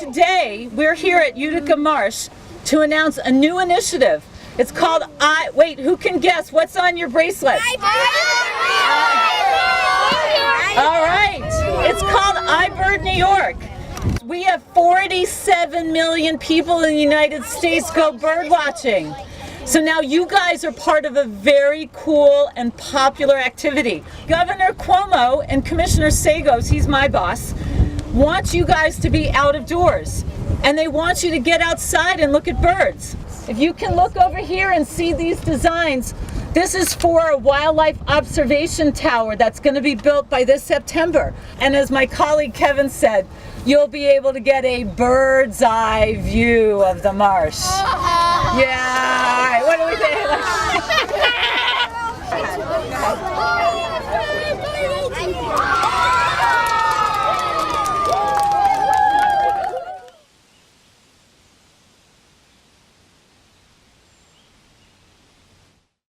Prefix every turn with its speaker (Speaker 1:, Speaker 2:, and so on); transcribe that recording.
Speaker 1: today we're here at Utica Marsh to announce a new initiative. It's called wait, who can guess what's on your bracelet? All right, it's called iBird New York. We have 47 million people in the United States go bird watching. So now you guys are part of a very cool and popular activity. Governor Cuomo and Commissioner Sagos, he's my boss, want you guys to be out of doors. And they want you to get outside and look at birds. If you can look over here and see these designs, this is for a wildlife observation tower that's going to be built by this September. And as my colleague Kevin said, you'll be able to get a bird's eye view of the marsh. Yeah, all right, what do we think?